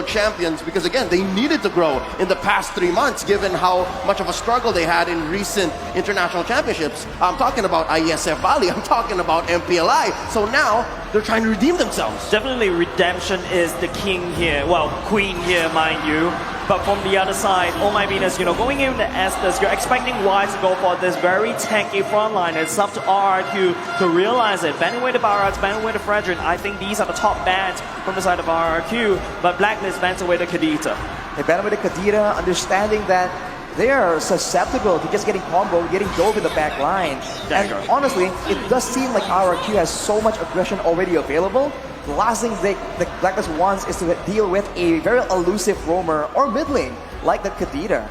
champions because, again, they needed to grow in the past 3 months given how much of a struggle they had in recent international championships. I'm talking about IESF Bali, I'm talking about MPLI. So now they're trying to redeem themselves. Definitely redemption is the king here. Well, queen here, mind you. But from the other side, oh my goodness, you know, going into Estes, you're expecting Wise to go for this very tanky frontline. It's up to RRQ to realize it. Banning away the Barats, banning away the Fredrin. I think these are the top bans from the side of RRQ. But Blacklist bans away the Kadita. They ban away the Kadita, understanding that they are susceptible to just getting comboed, getting dove in the back line. And honestly, it does seem like RRQ has so much aggression already available. The last thing the Blacklist wants is to deal with a very elusive roamer or mid lane like the Kadita.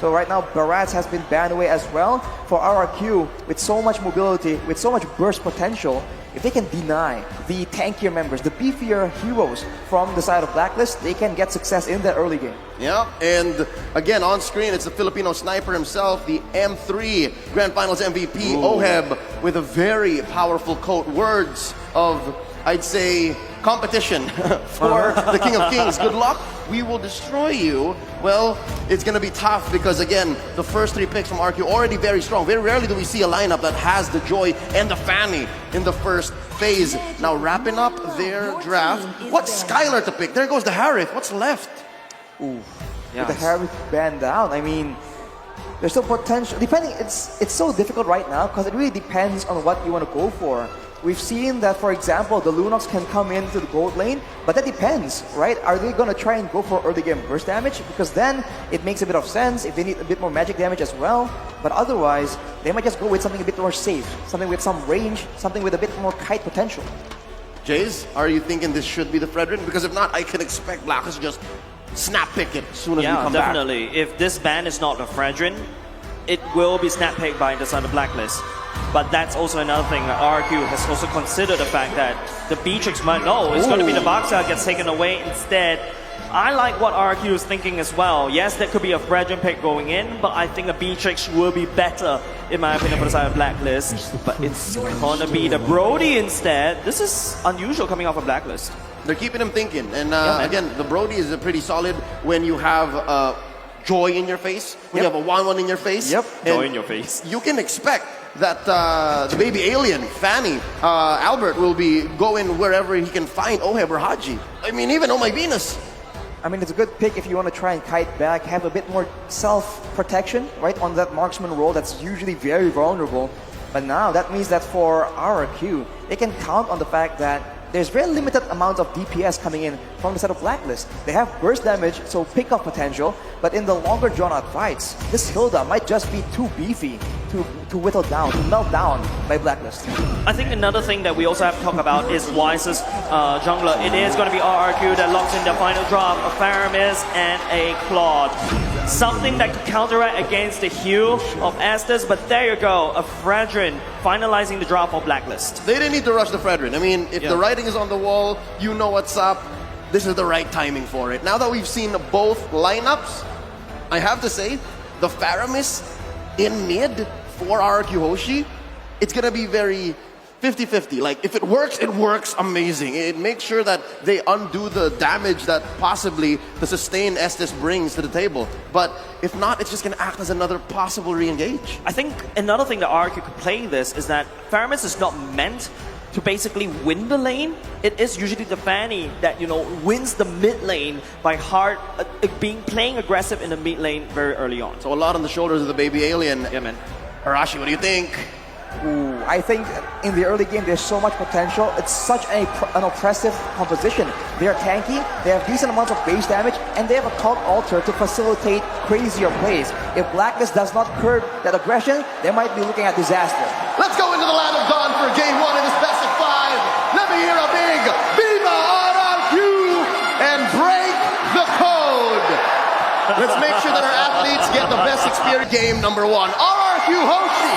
So right now, Barats has been banned away as well. For RRQ, with so much mobility, with so much burst potential, if they can deny the tankier members, the beefier heroes from the side of Blacklist, they can get success in that early game. Yeah, and again, on screen, it's the Filipino sniper himself, the M3 Grand Finals MVP, Oheb, with a very powerful quote. Words of, I'd say, competition for the King of Kings. Good luck. We will destroy you. Well, it's going to be tough because, again, the first 3 picks from RQ already very strong. Very rarely do we see a lineup that has the Joy and the Fanny in the first phase. Now, wrapping up their draft. What's Skylar to pick? There goes the Harith. What's left? Ooh, with the Harith banned down, I mean, there's still potential. Depending, it's so difficult right now because it really depends on what you want to go for. We've seen that, for example, the Lunox can come into the gold lane, but that depends, right? Are they going to try and go for early game burst damage? Because then it makes a bit of sense if they need a bit more magic damage as well. But otherwise, they might just go with something a bit more safe, something with some range, something with a bit more kite potential. Jays, are you thinking this should be the Fredrin? Because if not, I can expect Blacklist to just snap pick it as soon as we come back. Yeah, definitely. If this ban is not a Fredrin, it will be snap picked by the side of Blacklist. But that's also another thing. RRQ has also considered the fact that the Beatrix might know it's going to be the box that gets taken away instead. I like what RRQ is thinking as well. Yes, there could be a Fredrin pick going in, but I think a Beatrix will be better, in my opinion, for the side of Blacklist. But it's gonna be the Brody instead. This is unusual coming off of Blacklist. They're keeping him thinking. And again, the Brody is pretty solid when you have Joy in your face, when you have a 1-1 in your face. Joy in your face. You can expect that the baby alien, Fanny, Albert, will be going wherever he can find Oheb or Haji. I mean, even Oh My Venus. I mean, it's a good pick if you want to try and kite back, have a bit more self-protection, right, on that marksman role that's usually very vulnerable. But now, that means that for RRQ, they can count on the fact that there's very limited amounts of DPS coming in from the side of Blacklist. They have burst damage, so pick-up potential, but in the longer drawn-out fights, this Hilda might just be too beefy to whittle down, to melt down by Blacklist. I think another thing that we also have to talk about is Wise's jungler. It is going to be RRQ that locks in the final drop, a Faramis and a Claude. Something that could counteract against the heal of Estes, but there you go, a Fredrin finalizing the drop for Blacklist. They didn't need to rush the Fredrin. I mean, if the writing is on the wall, you know what's up. This is the right timing for it. Now that we've seen both lineups, I have to say, the Faramis in mid for RRQ Hoshi, it's going to be very 50-50. Like, if it works amazing. It makes sure that they undo the damage that possibly the sustained Estes brings to the table. But if not, it's just going to act as another possible re-engage. I think another thing that RRQ could play this is that Faramis is not meant to basically win the lane. It is usually the Fanny that, you know, wins the mid lane by playing aggressive in the mid lane very early on. So a lot on the shoulders of the baby alien. Yeah, man. Arashi, what do you think? Ooh, I think in the early game there's so much potential. It's such an oppressive composition. They are tanky, they have decent amounts of base damage, and they have a cult altar to facilitate crazier plays. If Blacklist does not curb that aggression, they might be looking at disaster. Let's go into the Land of Dawn for Game 1 in this best of 5. Let me hear a big Viva RRQ and break the code. Let's make sure that our athletes get the best experience. Game number 1, RRQ Hoshi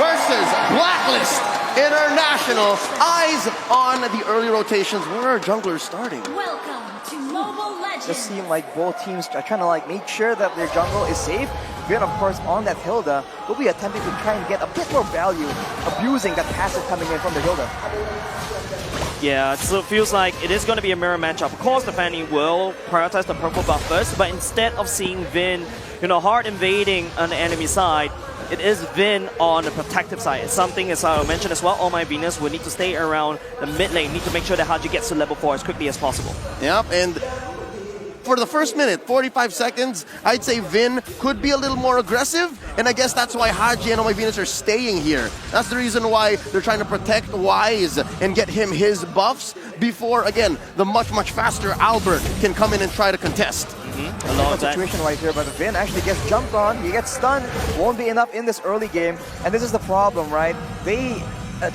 versus Blacklist International. Eyes on the early rotations. Where are junglers starting? Welcome to Mobile Legends. It seems like both teams are trying to make sure that their jungle is safe. Then of course on that Hilda, will be attempting to try and get a bit more value, abusing that passive coming in from the Hilda. Yeah, so it feels like it is going to be a mirror matchup. Of course, the Fanny will prioritize the purple buff first, but instead of seeing Vin, hard invading on the enemy side, it is Vin on the protective side. It's something, as I mentioned as well, All My Venus will need to stay around the mid lane, need to make sure that Haji gets to level 4 as quickly as possible. Yep, and for the first minute, 45 seconds, I'd say Vin could be a little more aggressive, and I guess that's why Haji and Oh My Venus are staying here. That's the reason why they're trying to protect Wise and get him his buffs before, again, the much faster Albert can come in and try to contest. A lot of situation right here, but Vin actually gets jumped on, he gets stunned, won't be enough in this early game, and this is the problem, right? They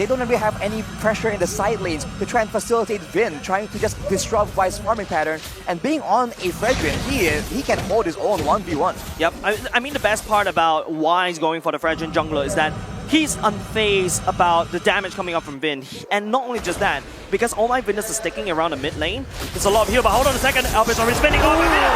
don't really have any pressure in the side lanes to try and facilitate Vin, trying to just disrupt Vice's farming pattern. And being on a Fredrin, he can hold his own 1v1. Yep, I mean the best part about Wise going for the Fredrin jungler is that he's unfazed about the damage coming up from Vin. And not only just that, because All My Venus is sticking around the mid lane, there's a lot of heal, but hold on a second, Albert's already spinning All My Venus!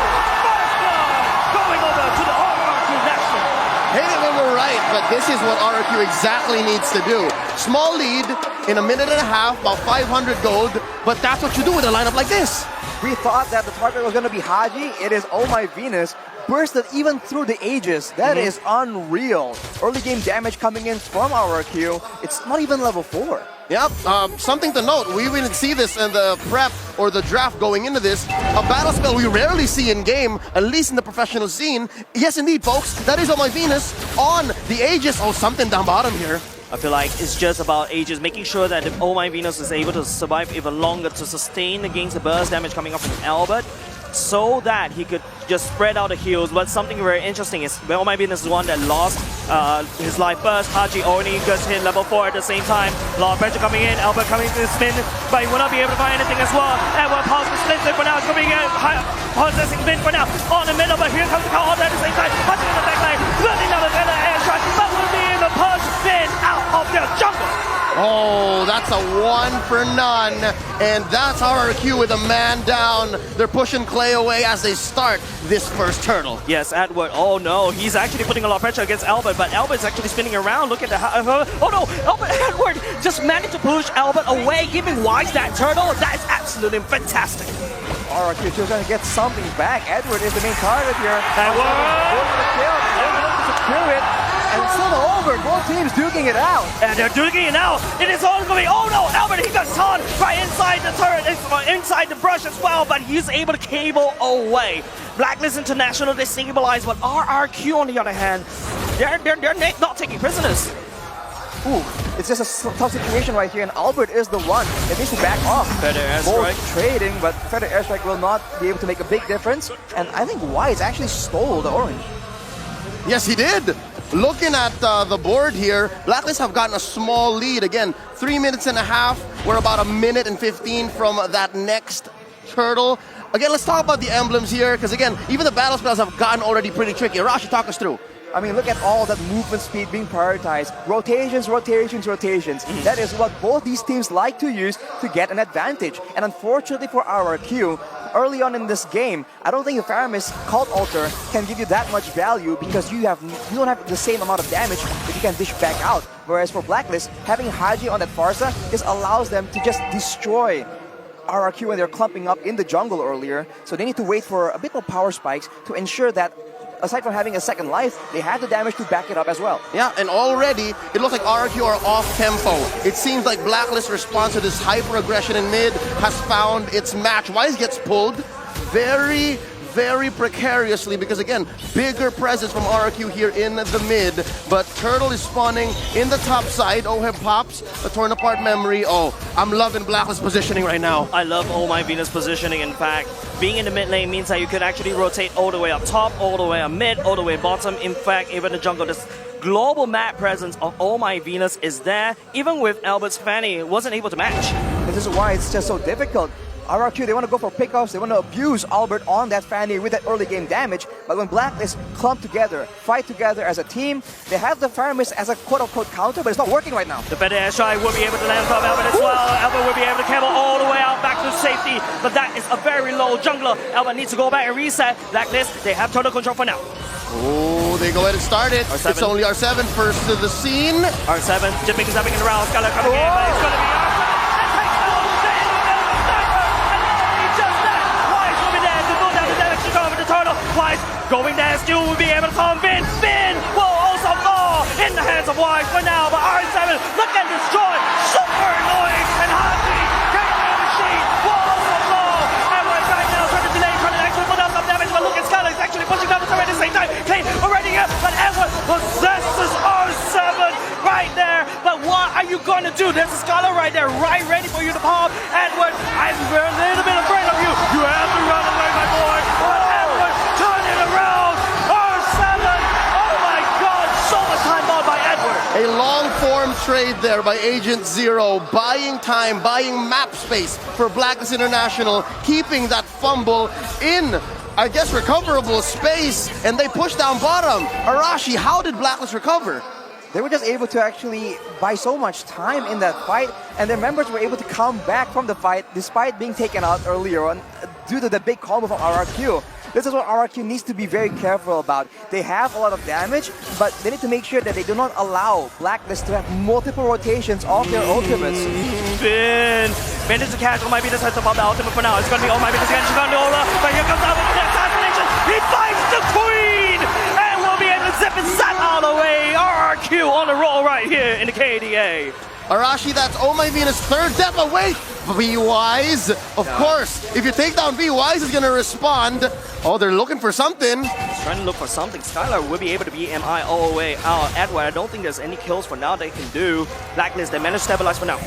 Going over to the RRQ National! Hate it when we're right, but this is what RRQ exactly needs to do. Small lead in a minute and a half, about 500 gold, but that's what you do with a lineup like this. We thought that the target was going to be Haji. It is Oh My Venus. Bursted even through the ages. That is unreal. Early game damage coming in from RRQ. It's not even level 4. Yep, something to note, we didn't see this in the prep or the draft going into this. A battle spell we rarely see in game, at least in the professional scene. Yes, indeed, folks, that is Oh My Venus on the Aegis. Oh, something down bottom here. I feel like it's just about Aegis, making sure that if Oh My Venus is able to survive even longer to sustain against the burst damage coming up from Albert, so that he could just spread out the heals. But something very interesting is Oh My Venus is one that lost his life first. Haji only just hit level 4 at the same time. A lot of pressure coming in, Albert coming to spin, but he will not be able to find anything as well. And we'll pause the split for now. It's coming in, possessing Vin for now. On the middle, but here comes the counter at the same time. Haji in the back line, running down the better air strike, but will be able to push Vin out of their jungle. Oh, that's a 1 for none, and that's RRQ with a man down. They're pushing Clay away as they start this first turtle. Yes, Edward. Oh no, he's actually putting a lot of pressure against Albert, but Albert's actually spinning around. Look at the... oh no, Edward just managed to push Albert away, giving Wise that turtle. That is absolutely fantastic. RRQ is going to get something back. Edward is the main target here. Edward! And it's still over. Both teams duking it out. And they're duking it out. It is all going. Oh no, Albert, he got caught right inside the turret, inside the brush as well, but he's able to cable away. Blacklist International destabilized, but RRQ on the other hand, they're not taking prisoners. Ooh, it's just a tough situation right here, and Albert is the one that needs to back off. Feather airstrike. Both trading, but Feather airstrike will not be able to make a big difference. And I think Wise actually stole the orange. Yes, he did. Looking at the board here, Blacklist have gotten a small lead. Again, 3 minutes and a half. We're about a minute and 15 from that next turtle. Again, let's talk about the emblems here, because again, even the battle spells have gotten already pretty tricky. Rashi, talk us through. I mean, look at all that movement speed being prioritized. Rotations. That is what both these teams like to use to get an advantage. And unfortunately for RRQ, early on in this game, I don't think the Faramis Cult Altar can give you that much value because you don't have the same amount of damage that you can dish back out. Whereas for Blacklist, having Haji on that Farsa just allows them to just destroy RRQ when they're clumping up in the jungle earlier. So they need to wait for a bit more power spikes to ensure that aside from having a second life, they have the damage to back it up as well. Yeah, and already, it looks like RRQ are off tempo. It seems like Blacklist's response to this hyper-aggression in mid has found its match. Wise gets pulled very precariously because, again, bigger presence from RRQ here in the mid. But Turtle is spawning in the top side. Oheb pops a torn apart memory. Oh, I'm loving Blacklist positioning right now. I love Oh My Venus positioning. In fact, being in the mid lane means that you could actually rotate all the way up top, all the way up mid, all the way bottom. In fact, even the jungle, this global map presence of Oh My Venus is there. Even with Albert's Fanny, wasn't able to match. This is why it's just so difficult. RRQ, they want to go for pickoffs, they want to abuse Albert on that Fanny with that early game damage, but when Blacklist clump together, fight together as a team, they have the Faramis as a quote-unquote counter, but it's not working right now. The better airstrike will be able to land on Albert as well. Albert will be able to cable all the way out back to safety, but that is a very low jungler. Albert needs to go back and reset. Blacklist, they have total control for now. Oh, they go ahead and start it. R7. It's only R7 first to the scene. R7, zipping around, Skylar coming in, but it's going to be R7. as you will be able to come in. Finn will also fall in the hands of Wise for now, but R7 look and destroy. Super annoying, and Hoshi, great machine, will also fall. Edward right now trying to delay, trying to actually put out some damage, but look at Skylar is actually pushing down the turret at the same time. Kane already here, but Edward possesses R7 right there. But what are you going to do? There's a Skylar right there, right ready for you to pop. Edward, I'm a little bit afraid of you. You have to run away, my boy. But Edward, turn it around. R7, oh my God, so much time bought by Edward. A long-form trade there by Agent Zero, buying time, buying map space for Blacklist International, keeping that fumble in, I guess, recoverable space, and they push down bottom. Arashi, how did Blacklist recover? They were just able to actually buy so much time in that fight, and their members were able to come back from the fight despite being taken out earlier on due to the big combo from RRQ. This is what RRQ needs to be very careful about. They have a lot of damage, but they need to make sure that they do not allow Blacklist to have multiple rotations of their ultimates. Finn managed to catch my Venus heads above the ultimate for now. It's going to be my Venus against Gondola, but here comes out with the assassination. He finds the Queen, and we'll be able to zip and zap out of the way. RRQ on the roll right here in the KDA. Arashi, that's Oh My Venus' third death away. V-Wise, of course, if you take down V-Wise, is going to respond. Oh, they're looking for something. He's trying to look for something. Skylar will be able to beat MI all the way out. Edward, I don't think there's any kills for now they can do. Blacklist, they managed to stabilize for now.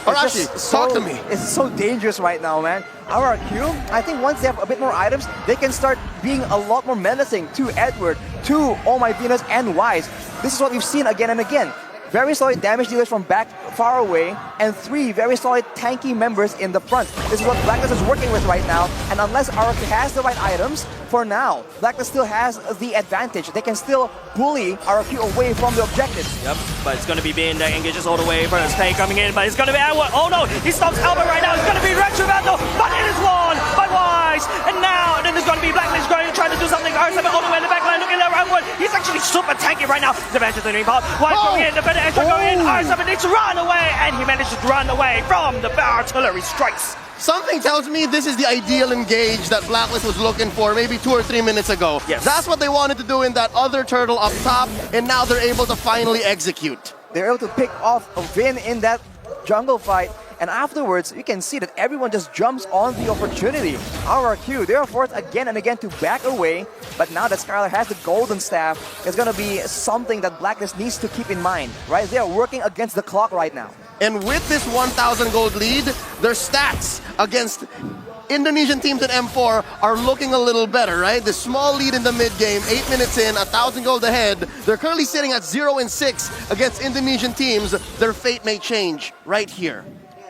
Arashi, talk to me. It's so dangerous right now, man. RRQ, I think once they have a bit more items, they can start being a lot more menacing to Edward, to Oh My Venus, and Wise. This is what we've seen again and again. Very solid damage dealers from back far away, and 3 very solid tanky members in the front. This is what Blacklist is working with right now, and unless RRQ has the right items, for now, Blacklist still has the advantage. They can still bully RRQ away from the objectives. Yep, but it's going to be Bin that engages all the way. First Tank coming in, but it's going to be Edward. Oh no, he stops Albert right now. It's going to be Retro Battle, but it is won by Wise. And now, then there's going to be Blacklist going to try to do something. R7 all the way in the backline, looking at Edward. He's actually super tanky right now. The match is doing pop. Wise going in, the better extra going in. R7 needs to run away, and he manages to run away from the artillery strikes. Something tells me this is the ideal engage that Blacklist was looking for maybe 2 or 3 minutes ago. Yes. That's what they wanted to do in that other turtle up top, and now they're able to finally execute. They're able to pick off a win in that jungle fight, and afterwards you can see that everyone just jumps on the opportunity. RRQ, they are forced again and again to back away, but now that Skylar has the golden staff, it's going to be something that Blacklist needs to keep in mind, right? They are working against the clock right now. And with this 1,000 gold lead, their stats against Indonesian teams in M4 are looking a little better, right? The small lead in the mid game, 8 minutes in, 1,000 gold ahead. They're currently sitting at 0-6 against Indonesian teams. Their fate may change right here.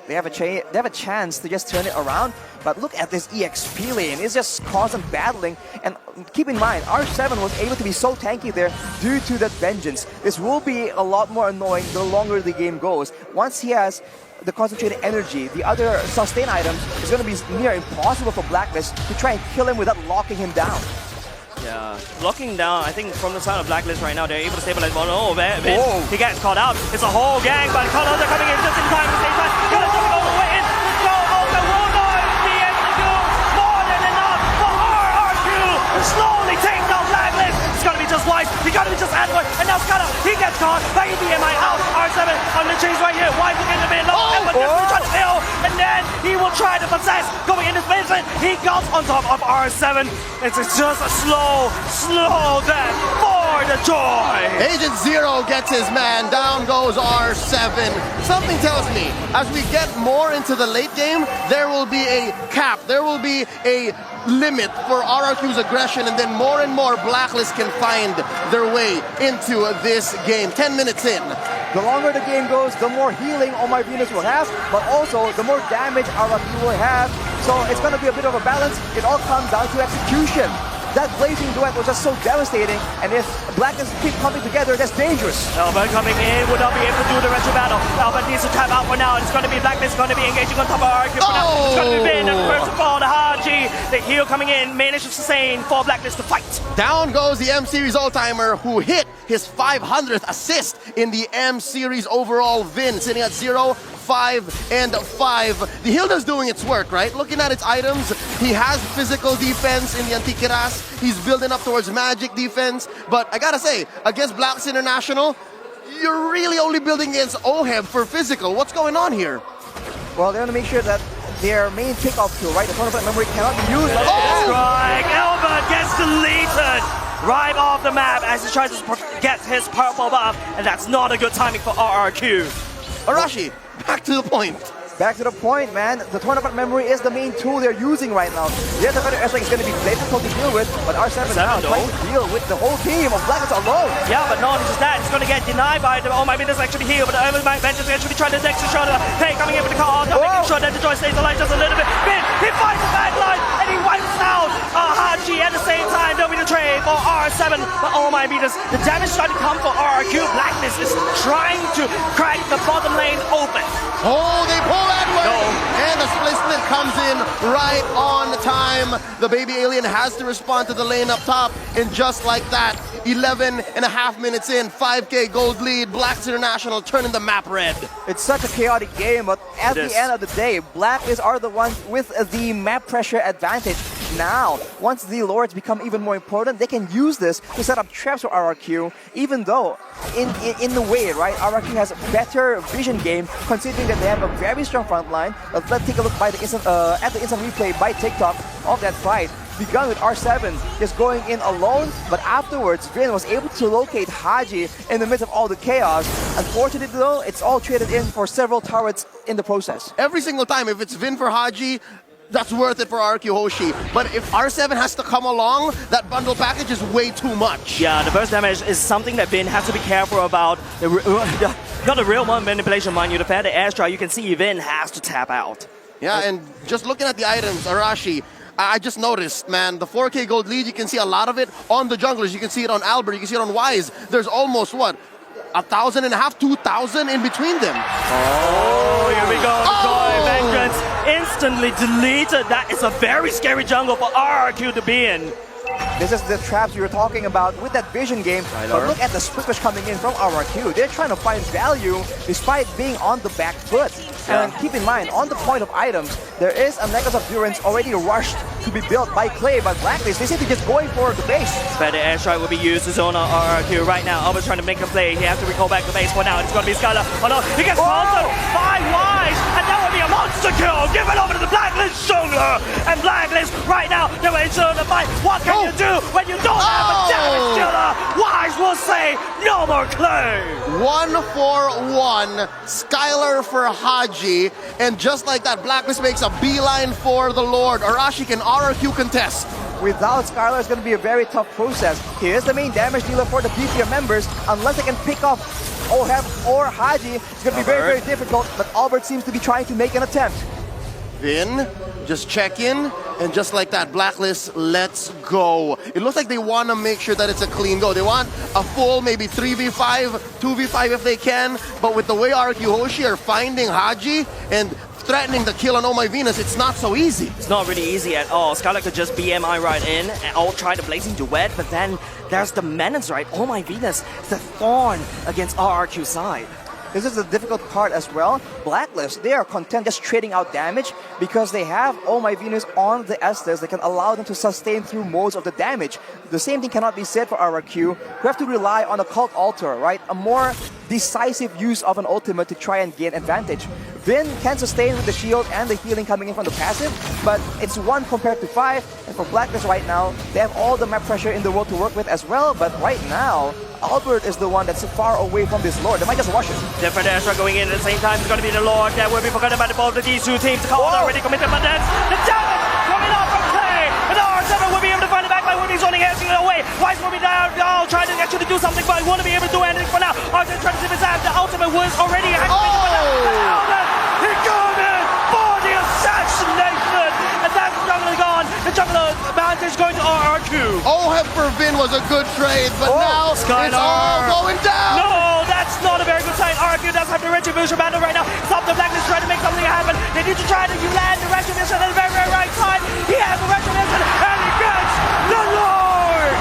They have a chance to just turn it around, but look at this EXP lane. It's just constant battling, and keep in mind, R7 was able to be so tanky there due to that vengeance. This will be a lot more annoying the longer the game goes. Once he has the concentrated energy, the other sustain items, it's going to be near impossible for Blacklist to try and kill him without locking him down. Yeah, locking down, I think from the side of Blacklist right now, they're able to stabilize. Oh, man, he gets caught out. It's a whole gang, but Colors are coming in just in time at the same time. Colors are all the way in. Let's go, the wall noise, the end to do. More than enough for RRQ. Slowly take down Blacklist. It's gonna be just Wise, it's gonna be just Edward, and now Skylar, he gets caught by EDMI out. R7 on the chase right here. Wise looking in the middle. Edward just trying to kill, and then he will try to possess. Going in his basement, he got on top of R7. It's just a slow death for the joy. Agent Zero gets his man, down goes R7. Something tells me, as we get more into the late game, there will be a cap, there will be a limit for RRQ's aggression, and then more and more Blacklist can find their way into this game. 10 minutes in. The longer the game goes, the more healing Oh My Venus will have, but also the more damage RRQ will have. So it's going to be a bit of a balance. It all comes down to execution. That blazing duet was just so devastating, and if Blacklist keep coming together, that's dangerous. Albert coming in would not be able to do the retro battle. Albert needs to tap out for now. It's going to be Blacklist going to be engaging on top of RRQ for now. It's going to be Bin, and first of all, the Haji, the heal coming in, managed to sustain for Blacklist to fight. Down goes the M-Series all-timer who hit his 500th assist in the M-Series overall win, sitting at 0 5 and 5. The Hilda's doing its work, right? Looking at its items, he has physical defense in the Antiquitas. He's building up towards magic defense. But I gotta say, against Blacklist International, you're really only building against OHEB for physical. What's going on here? Well, they want to make sure that their main kickoff tool, right? The tournament memory cannot be used. Strike! Albert gets deleted right off the map as he tries to get his purple buff, and that's not a good timing for RRQ. Arashi, back to the point. Back to the point, man. The tournament memory is the main tool they're using right now. Yes, the better airstrike is going to be difficult to deal with, but R7 now trying to deal with the whole team of Blacklist alone. Yeah, but not just that, it's going to get denied by the Oh My Goodness actually here, but the Early Vengeance actually trying to next shot. Hey, coming in with the car, making sure that the Joy stays alive just a little bit. Bin, he finds the back line, and he wipes out Haji at the same time. There'll be the trade for R7, but oh my goodness, the damage starting to come for RRQ. Blacklist is trying to crack the bottom lane open. Oh, they pull that way! No. And the split comes in right on time. The baby alien has to respond to the lane up top, and just like that, 11 and a half minutes in, 5K gold lead, Blacklist International turning the map red. It's such a chaotic game, but at the end of the day, Blacklist are the ones with the map pressure advantage. Now, once the lords become even more important, they can use this to set up traps for RRQ, even though, in the way, right, RRQ has a better vision game, considering that they have a very strong front line. Let's take a look by the instant, at the instant replay by TikTok of that fight. Begun with R7 just going in alone, but afterwards, Vin was able to locate Haji in the midst of all the chaos. Unfortunately though, it's all traded in for several turrets in the process. Every single time, if it's Vin for Haji, that's worth it for RRQ Hoshi. But if R7 has to come along, that bundle package is way too much. Yeah, the burst damage is something that Vin has to be careful about. Not a real one manipulation, mind you. The fair the airstrike, you can see Vin has to tap out. Yeah, and just looking at the items, Arashi, I just noticed, man, the 4K gold lead, you can see a lot of it on the junglers. You can see it on Albert, you can see it on Wise. There's almost, what, 1,500, 2,000 in between them. Oh, here we go. Joy Vengeance instantly deleted. That is a very scary jungle for RRQ to be in. This is the traps you were talking about with that vision game. But look at the split push coming in from RRQ. They're trying to find value despite being on the back foot. And keep in mind, on the point of items, there is a Necklace of Durance already rushed to be built by Clay, but Blacklist, they seem to just going for the base. Better airstrike will be used to zone on RRQ right now. Albert's trying to make a play. He has to recall back the base for now. It's going to be Skylar. Oh no, he gets sponsored by Wise, and that would be a monster kill. Give it over to the Blacklist jungler. And Blacklist right now, they're in the fight. What can you do when you don't have a damage dealer? Wise will say, no more Clay. 1-for-1, Skylar for Haji, and just like that, Blacklist makes a beeline for the Lord. Arashi, can RRQ contest? Without Skylar, it's going to be a very tough process. He is the main damage dealer for the BTM members. Unless they can pick off OHEB or Haji, it's going to be very, very difficult, but Albert seems to be trying to make an attempt. Vin, just check in, and just like that, Blacklist, let's go. It looks like they want to make sure that it's a clean go. They want a full maybe 3v5, 2v5 if they can, but with the way RRQ Hoshi are finding Haji and threatening the kill on Oh My Venus, it's not so easy. It's not really easy at all. Skylar could just BMI right in and all try the Blazing Duet, but then there's the Menace, right? Oh My Venus, the thorn against RRQ side. This is the difficult part as well. Blacklist, they are content just trading out damage because they have Oh My Venus on the Estes that can allow them to sustain through most of the damage. The same thing cannot be said for RRQ. We have to rely on a Cult Altar, right? A more decisive use of an ultimate to try and gain advantage. Vin can sustain with the shield and the healing coming in from the passive, but it's 1 compared to 5, and for Blacklist right now, they have all the map pressure in the world to work with as well, but right now, Albert is the one that's far away from this Lord. They might just rush it. Different airstrike going in at the same time. It's going to be the Lord that will be forgotten about both of these two teams. Call already committed, but then the damage coming off from Clay, and R7 will be able to find it back by Woodie's only answering it away. Wise will be down, trying to actually do something, but he won't be able to do anything for now. R7 trying to zip his ass. The ultimate was already activated, but now he got it for the assassination, and that's the jungler gone. The jungler advantage going to RRQ. OHEB for Vin was a good trade, but now Skylar. it's all going down. No, that's not a very good sign. RRQ does have the Retribution battle right now. Stop the Blacklist trying to make something happen. They need to try to land the Retribution at the very, very right time. He has the Retribution, and he gets the Lord.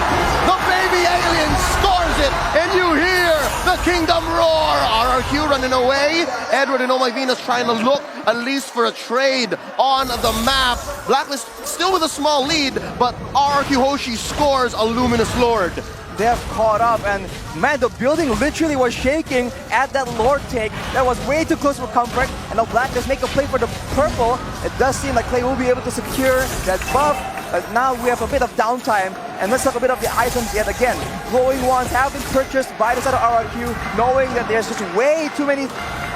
The baby alien scores it, and you hear the Kingdom Roar. RRQ running away. Edward and Oh My Venus trying to look at least for a trade on the map. Blacklist still with a small lead, but RRQ Hoshi scores a Luminous Lord. They have caught up, and man, the building literally was shaking at that Lord take. That was way too close for comfort, and now Black just make a play for the purple. It does seem like Clay will be able to secure that buff, but now we have a bit of downtime, and let's talk a bit of the items yet again. Glowing Wands have been purchased by the side of RRQ, knowing that there's just way too many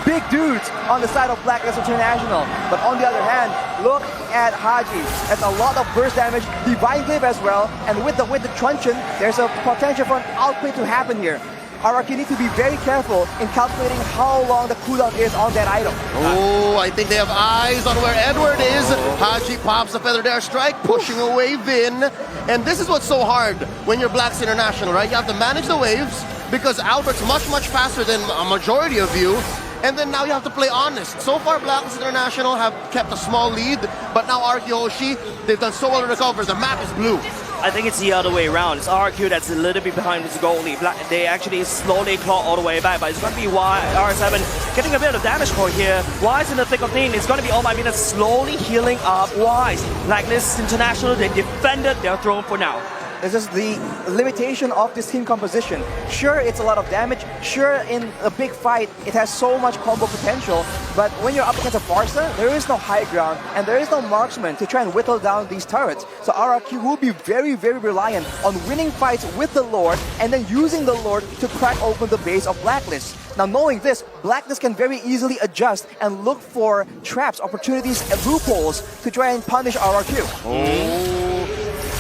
big dudes on the side of Blacklist International. But on the other hand, look at Haji. That's a lot of burst damage, Divine Glaive as well, and with the truncheon, there's a potential for an outplay to happen here. RRQ need to be very careful in calculating how long the cooldown is on that item. Oh, I think they have eyes on where Edward is. Haji pops a Feathered Air Strike, pushing away Vin. And this is what's so hard when you're Blacks International, right? You have to manage the waves because Albert's much faster than a majority of you. And then now you have to play honest. So far, Blacklist International have kept a small lead, but now RRQ Hoshi, they've done so well to recover. The map is blue. I think it's the other way around. It's RRQ that's a little bit behind this goalie. They actually slowly claw all the way back, but it's going to be why R7 getting a bit of damage for here. Wise in the thick of things. It's going to be Oh My Venus slowly healing up Wise. Blacklist International, they defended their throne for now. This is the limitation of this team composition. Sure, it's a lot of damage. Sure, in a big fight, it has so much combo potential. But when you're up against a Farsa, there is no high ground and there is no marksman to try and whittle down these turrets. So RRQ will be very reliant on winning fights with the Lord and then using the Lord to crack open the base of Blacklist. Now, knowing this, Blacklist can very easily adjust and look for traps, opportunities, and loopholes to try and punish RRQ.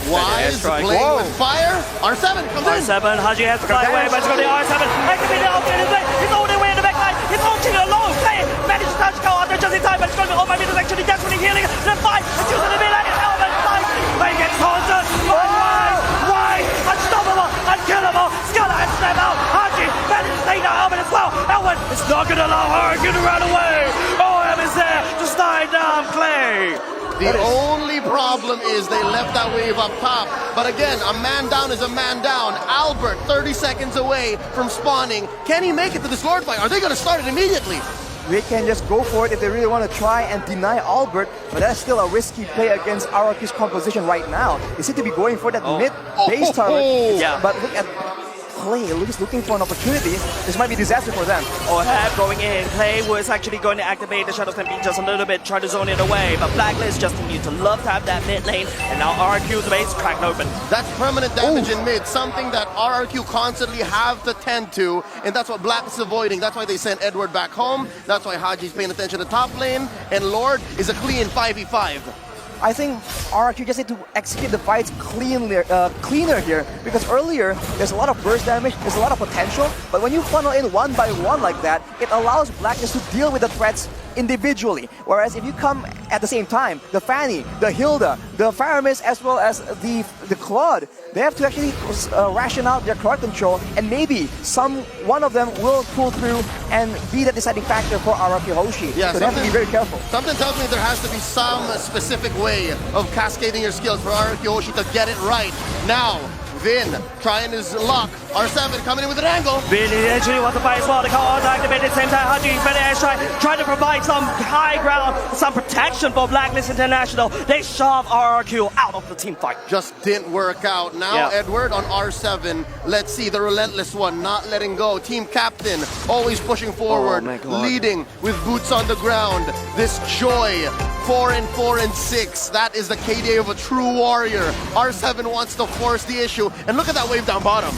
Wise playing with fire. R7 comes in. R7, Haji has to fly away, but it's going to be R7. Activating the opening play. He's all the way in the back line. He's launching alone. Play. Managed to touch go under just in time, but it's going to be Oh My Venus actually desperately healing. The fight. It's using the mid-lane. It's Element fight. They get taunted. Wise. Unstoppable. Unkillable. Scala and snap out. Haji managed to take down Element as well. Element is not going to allow RRQ to run away. OM is there to slide down Clay. The only problem is they left that wave up top. But again, a man down is a man down. Albert, 30 seconds away from spawning. Can he make it to this Lord fight? Are they going to start it immediately? They can just go for it if they really want to try and deny Albert, but that's still a risky play against RRQ's composition right now. They seem to be going for that mid-base turret, but look at Clay looking for an opportunity. This might be disaster for them. Oheb going in. Clay was actually going to activate the Shadow Stampede just a little bit, try to zone it away, but Blacklist just need to love to have that mid lane, and now RRQ's base cracked open. That's permanent damage in mid, something that RRQ constantly have to tend to, and that's what Black is avoiding. That's why they sent Edward back home. That's why Haji's paying attention to top lane, and Lord is a clean 5v5. I think RRQ just need to execute the fights cleaner here, because earlier there's a lot of burst damage, there's a lot of potential, but when you funnel in one by one like that, it allows Blacklist to deal with the threats individually. Whereas if you come at the same time, the Fanny, the Hilda, the Faramis, as well as the Claude, they have to actually ration out their crowd control, and maybe one of them will pull through and be the deciding factor for RRQ Hoshi. Yeah, so they have to be very careful. Something tells me there has to be some specific way of cascading your skills for RRQ Hoshi to get it right. Now, Vin trying his luck. R7 coming in with an angle. Vin actually wants to fight as well. The call to activate at the same time. Haji's better air strike, trying to provide some high ground, some protection for Blacklist International. They shove RRQ out of the team fight. Just didn't work out. Now Edward on R7. Let's see the relentless one, not letting go. Team captain, always pushing forward, leading with boots on the ground. This joy. 4-4 and 6. That is the KDA of a true warrior. R7 wants to force the issue. And look at that wave down bottom.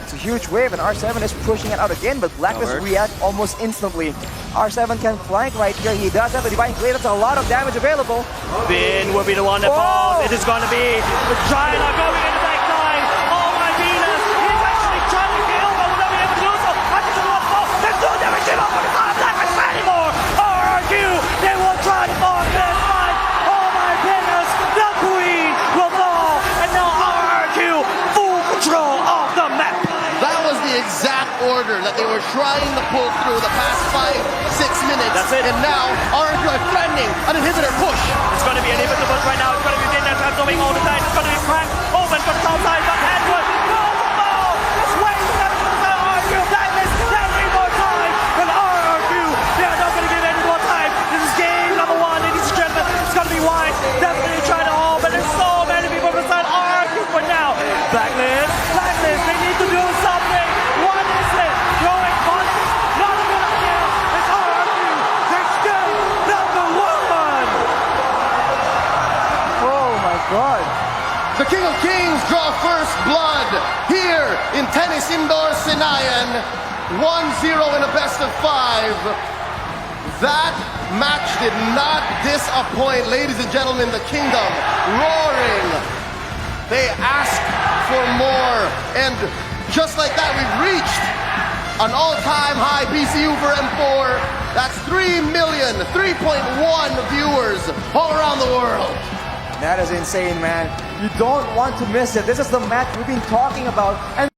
It's a huge wave, and R7 is pushing it out again, but Blacklist react almost instantly. R7 can flank right here. He does have a Divine Glaive. That's a lot of damage available. Vin will be the one that falls. It is going to be the Giant are going in the back line. Oh my Venus. He's actually trying to kill, but will not be able to do so. Haji's going to fall. There's no damage on the side of Blacklist anymore. RRQ, they will try to fall this fight. Oh my goodness. The Queen will fall. And now RRQ, full control of the map. That was the exact order that they were trying to pull through the past 5-6 minutes. That's it. And now RRQ are threatening an inhibitor push. It's going to be an inhibitor push right now. It's going to be Vin that's absorbing all the time. It's going to be cracked open from the south side, but Edward goes the ball. It's way too much for the RRQ. Blacklist, Blacklist, they need to do something. What is it? Throwing punches, not a good idea. It's RRQ, next game, number 1. Oh my god. The King of Kings draw first blood here in Tennis Indoor Sinayan. 1-0 in a best of 5. That match did not disappoint, ladies and gentlemen. The Kingdom roaring. They asked for more, and just like that, we've reached an all-time high PCU for M4. That's 3 million, 3.1 viewers all around the world. That is insane, man. You don't want to miss it. This is the match we've been talking about. And